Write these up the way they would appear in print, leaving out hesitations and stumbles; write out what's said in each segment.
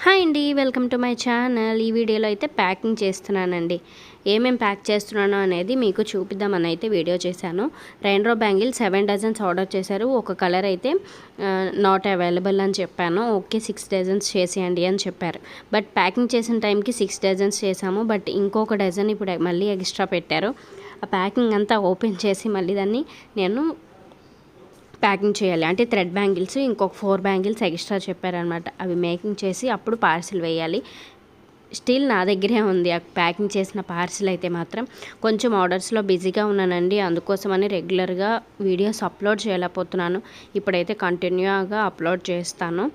Hi అండి, welcome to my channel. ఈ వీడియోలో అయితే ప్యాకింగ్ చేస్తున్నానండి. ఏమేం ప్యాక్ చేస్తున్నానో అనేది మీకు చూపిద్దామని అయితే వీడియో చేశాను. రెయిన్బో బ్యాంగిల్ 7 డజన్స్ ఆర్డర్ చేశారు. ఒక కలర్ అయితే నాట్ అవైలబుల్ అని చెప్పాను. ఓకే 6 డజన్స్ చేసేయండి అని చెప్పారు. బట్ ప్యాకింగ్ చేసిన టైంకి 6 డజన్స్ చేసాము. బట్ ఇంకొక డజన్ ఇప్పుడు మళ్ళీ ఎక్స్ట్రా పెట్టారు. ఆ ప్యాకింగ్ అంతా ఓపెన్ చేసి మళ్ళీ దాన్ని నేను ప్యాకింగ్ చేయాలి. అంటే థ్రెడ్ బ్యాంగిల్స్ ఇంకొక 4 బ్యాంగిల్స్ ఎక్స్ట్రా చెప్పారనమాట. అవి మేకింగ్ చేసి అప్పుడు పార్సిల్ వేయాలి. స్టిల్ నా దగ్గరే ఉంది ఆ ప్యాకింగ్ చేసిన పార్సిల్ అయితే మాత్రం. కొంచెం ఆర్డర్స్లో బిజీగా ఉన్నానండి, అందుకోసమని రెగ్యులర్గా వీడియోస్ అప్లోడ్ చేయలేకపోతున్నాను. ఇప్పుడైతే కంటిన్యూగా అప్లోడ్ చేస్తాను.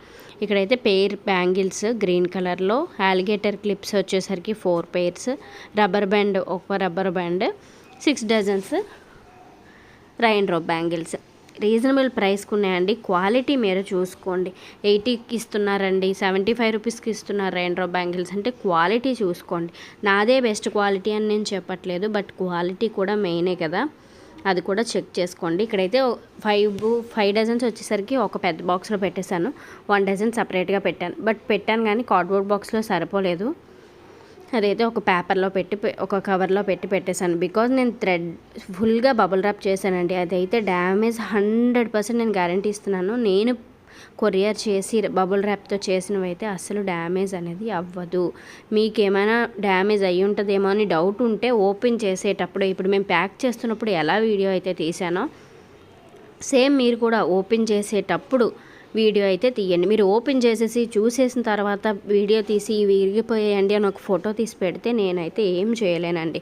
ఇక్కడైతే పెయిర్ బ్యాంగిల్స్ గ్రీన్ కలర్లో, అలిగేటర్ క్లిప్స్ వచ్చేసరికి 4 పెయిర్స్, రబ్బర్ బ్యాండ్ ఒక rubber band, 6 dozens rainbow bangles. Reasonable ప్రైస్కి ఉన్నాయండి. క్వాలిటీ మీరు చూసుకోండి. 80కి ఇస్తున్నారండి, 75 రూపీస్కి ఇస్తున్నారు రెయిన్బో బ్యాంగిల్స్. అంటే క్వాలిటీ చూసుకోండి. నాదే బెస్ట్ క్వాలిటీ అని నేను చెప్పట్లేదు, బట్ క్వాలిటీ కూడా మెయినే కదా, అది కూడా చెక్ చేసుకోండి. ఇక్కడైతే 5 డజన్స్ వచ్చేసరికి ఒక పెద్ద బాక్స్లో పెట్టేశాను. 1 డజన్ సపరేట్గా పెట్టాను కానీ కార్డ్బోర్డ్ బాక్స్లో సరిపోలేదు. అదైతే ఒక పేపర్లో పెట్టి ఒక కవర్లో పెట్టేశాను. బికాజ్ నేను థ్రెడ్ ఫుల్గా బబుల్ ర్యాప్ చేశానండి. అదైతే డ్యామేజ్ 100% నేను గ్యారంటీ ఇస్తున్నాను. నేను కొరియర్ చేసి బబుల్ ర్యాప్తో చేసినవి అయితే అస్సలు డ్యామేజ్ అనేది అవ్వదు. మీకేమైనా డ్యామేజ్ అయ్యి ఉంటుందేమో అని డౌట్ ఉంటే ఓపెన్ చేసేటప్పుడు, ఇప్పుడు మేము ప్యాక్ చేస్తున్నప్పుడు ఎలా వీడియో అయితే తీసానో సేమ్ మీరు కూడా ఓపెన్ చేసేటప్పుడు వీడియో అయితే తీయండి. మీరు ఓపెన్ చేసేసి చూసేసిన తర్వాత వీడియో తీసి ఇవి విరిగిపోయాయండి అని ఒక ఫోటో తీసి పెడితే నేనైతే ఏం చేయలేనండి.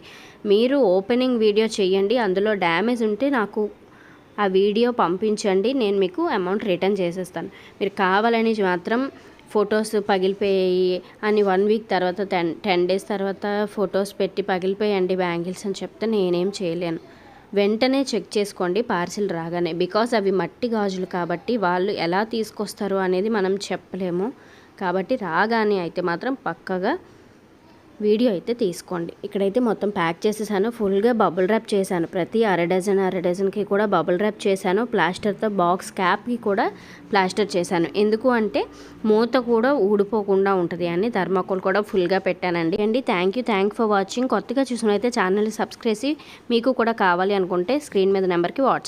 మీరు ఓపెనింగ్ వీడియో చేయండి, అందులో డ్యామేజ్ ఉంటే నాకు ఆ వీడియో పంపించండి, నేను మీకు అమౌంట్ రిటర్న్ చేసేస్తాను. మీరు కావాలని మాత్రం ఫొటోస్ పగిలిపోయాయి అని 1 వీక్ తర్వాత 10 డేస్ తర్వాత ఫొటోస్ పెట్టి పగిలిపోయండి బ్యాంగిల్స్ అని చెప్తే నేనేం చేయలేను. వెంటనే చెక్ చేసుకోండి పార్సిల్ రాగానే. బికాస్ అవి మట్టి గాజులు కాబట్టి వాళ్ళు ఎలా తీసుకొస్తారు అనేది మనం చెప్పలేము. కాబట్టి రాగానే అయితే మాత్రం పక్కగా వీడియో అయితే తీసుకోండి. ఇక్కడైతే మొత్తం ప్యాక్ చేసేసాను. ఫుల్గా బబుల్ ర్యాప్ చేశాను. ప్రతి అర డజన్కి కూడా బబుల్ ర్యాప్ చేశాను. ప్లాస్టర్తో బాక్స్ క్యాప్కి కూడా ప్లాస్టర్ చేశాను. ఎందుకు అంటే మూత కూడా ఊడిపోకుండా ఉంటుంది అని థర్మాకోల్ కూడా ఫుల్గా పెట్టానండి. Thank you for watching. కొత్తగా చూసినైతే ఛానల్ని సబ్స్క్రైబ్ చేసి మీకు కూడా కావాలి అనుకుంటే స్క్రీన్ మీద నెంబర్కి వాట్సాప్